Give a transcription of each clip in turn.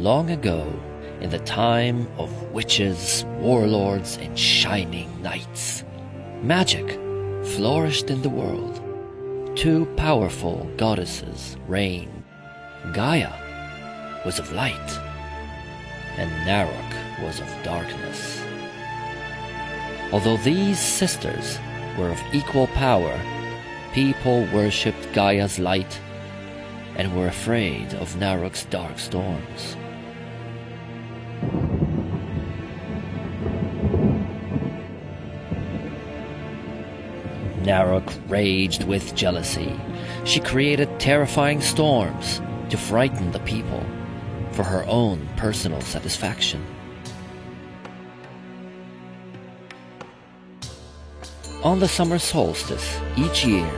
Long ago, in the time of witches, warlords, and shining knights, magic flourished in the world. Two powerful goddesses reigned. Gaia was of light, and Narok was of darkness. Although these sisters were of equal power, people worshipped Gaia's light and were afraid of Narok's dark storms. Narok raged with jealousy. She created terrifying storms to frighten the people for her own personal satisfaction. On the summer solstice each year,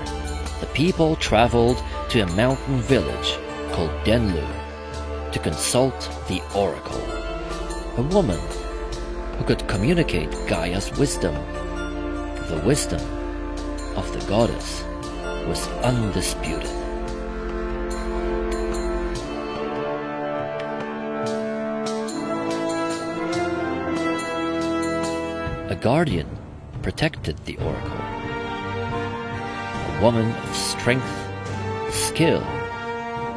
the people traveled to a mountain village called Denlu to consult the oracle, a woman who could communicate Gaia's wisdom. The wisdom of the goddess was undisputed. A guardian protected the oracle, a woman of strength, skill,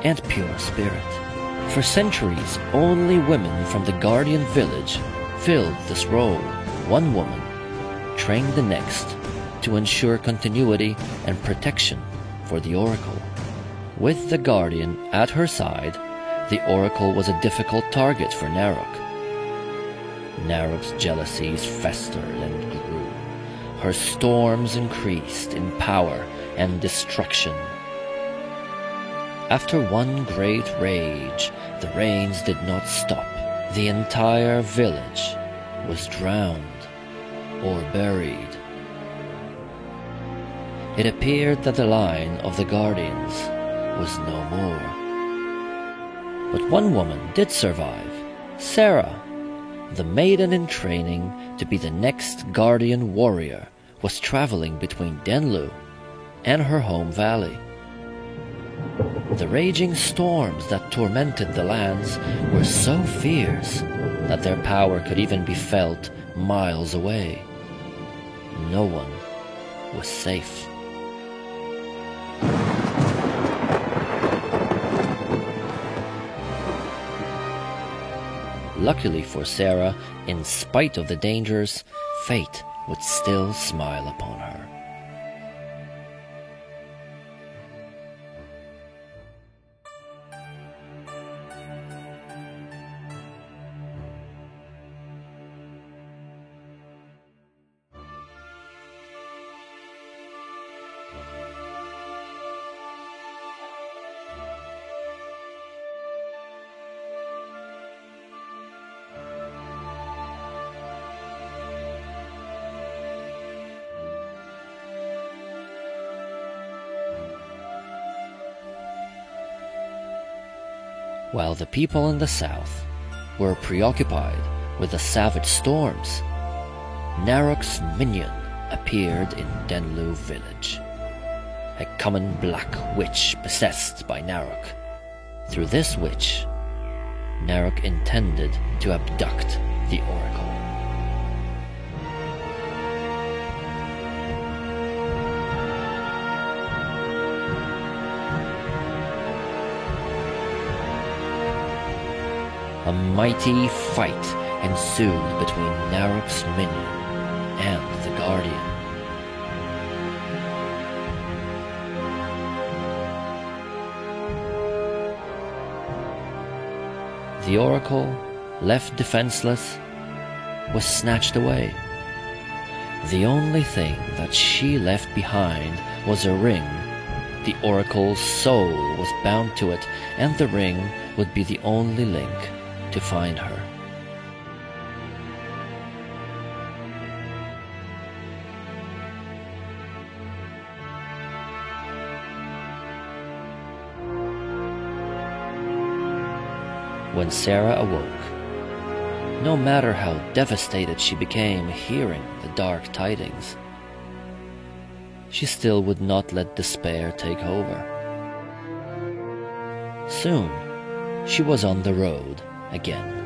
and pure spirit. For centuries, only women from the guardian village filled this role. One woman trained the next to ensure continuity and protection for the oracle. With the guardian at her side, the oracle was a difficult target for Narok. Narok's jealousies festered and grew. Her storms increased in power and destruction. After one great rage, the rains did not stop. The entire village was drowned or buried. It appeared that the line of the guardians was no more. But one woman did survive, Sarah. The maiden in training to be the next guardian warrior was traveling between Denlu and her home valley. The raging storms that tormented the lands were so fierce that their power could even be felt miles away. No one was safe. Luckily for Sarah, in spite of the dangers, fate would still smile upon her. While the people in the south were preoccupied with the savage storms, Narok's minion appeared in Denlu village, a common black witch possessed by Narok. Through this witch, Narok intended to abduct the oracle. A mighty fight ensued between Narok's minion and the Guardian. The oracle, left defenseless, was snatched away. The only thing that she left behind was a ring. The oracle's soul was bound to it, and the ring would be the only link to find her. When Sarah awoke, no matter how devastated she became hearing the dark tidings, she still would not let despair take over. Soon, she was on the road, again.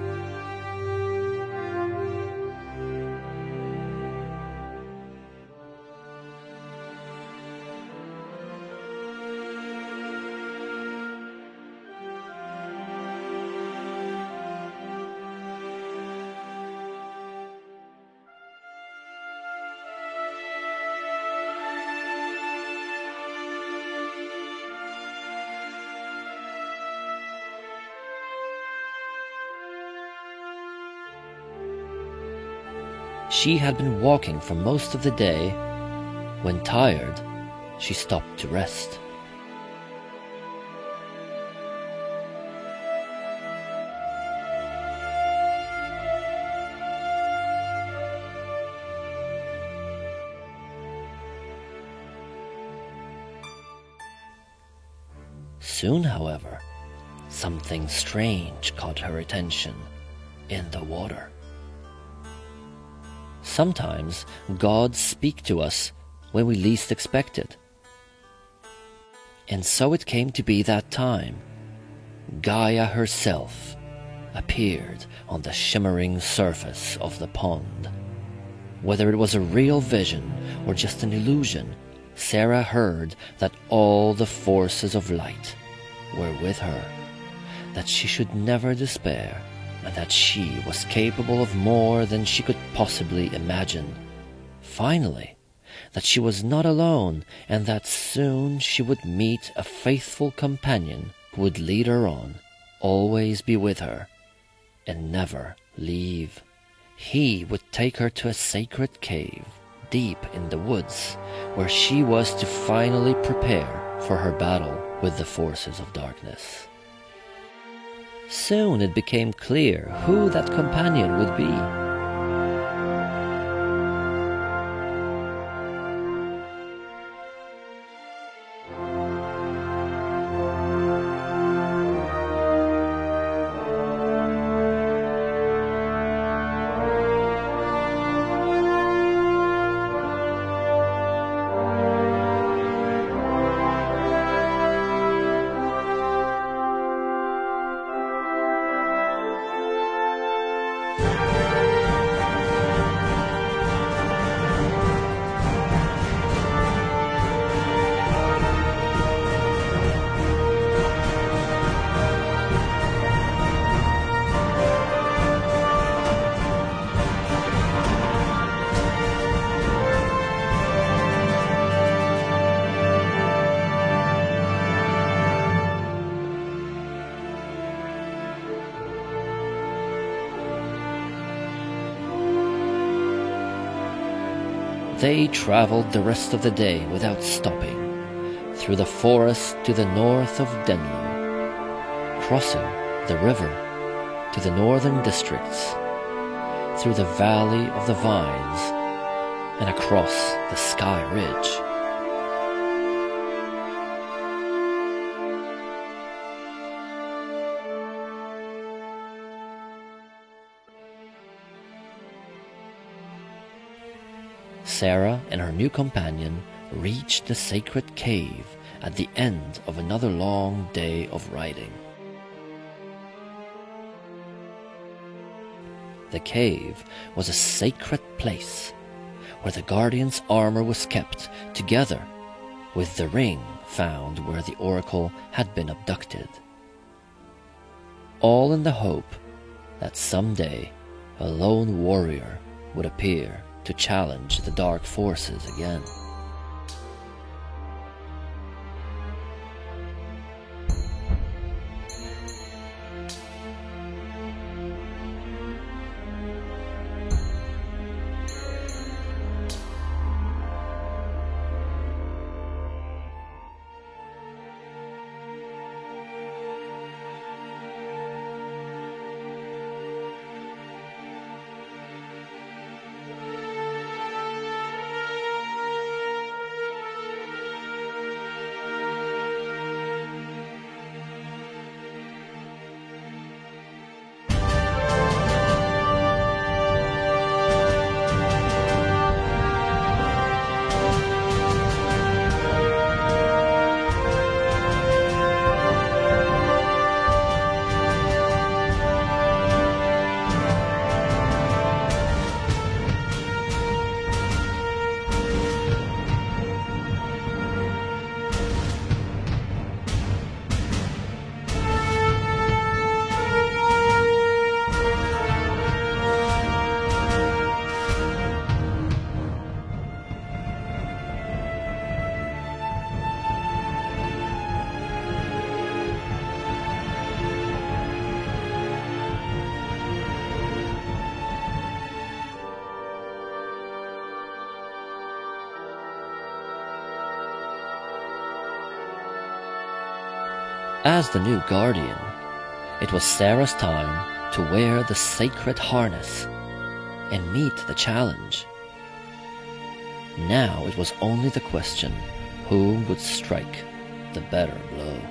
She had been walking for most of the day. When tired, she stopped to rest. Soon, however, something strange caught her attention in the water. Sometimes God speaks to us when we least expect it. And so it came to be that time. Gaia herself appeared on the shimmering surface of the pond. Whether it was a real vision or just an illusion, Sarah heard that all the forces of light were with her, that she should never despair, and that she was capable of more than she could possibly imagine. Finally, that she was not alone, and that soon she would meet a faithful companion who would lead her on, always be with her, and never leave. He would take her to a sacred cave, deep in the woods, where she was to finally prepare for her battle with the forces of darkness. Soon it became clear who that companion would be. They traveled the rest of the day without stopping, through the forest to the north of Denlo, crossing the river to the northern districts, through the valley of the vines, and across the Sky Ridge. Sarah and her new companion reached the sacred cave at the end of another long day of riding. The cave was a sacred place where the Guardian's armor was kept together with the ring found where the Oracle had been abducted. All in the hope that someday a lone warrior would appear to challenge the dark forces again. As the new guardian, it was Sarah's time to wear the sacred harness and meet the challenge. Now it was only the question who would strike the better blow.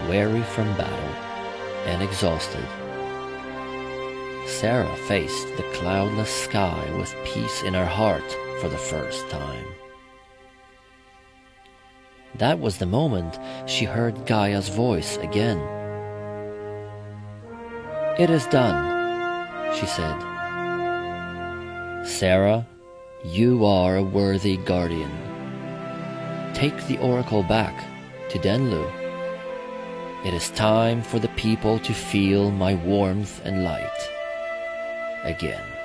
Weary from battle and exhausted, Sarah faced the cloudless sky with peace in her heart for the first time. That was the moment she heard Gaia's voice again. "It is done," she said. "Sarah, you are a worthy guardian. Take the oracle back to Denlu. It is time for the people to feel my warmth and light again."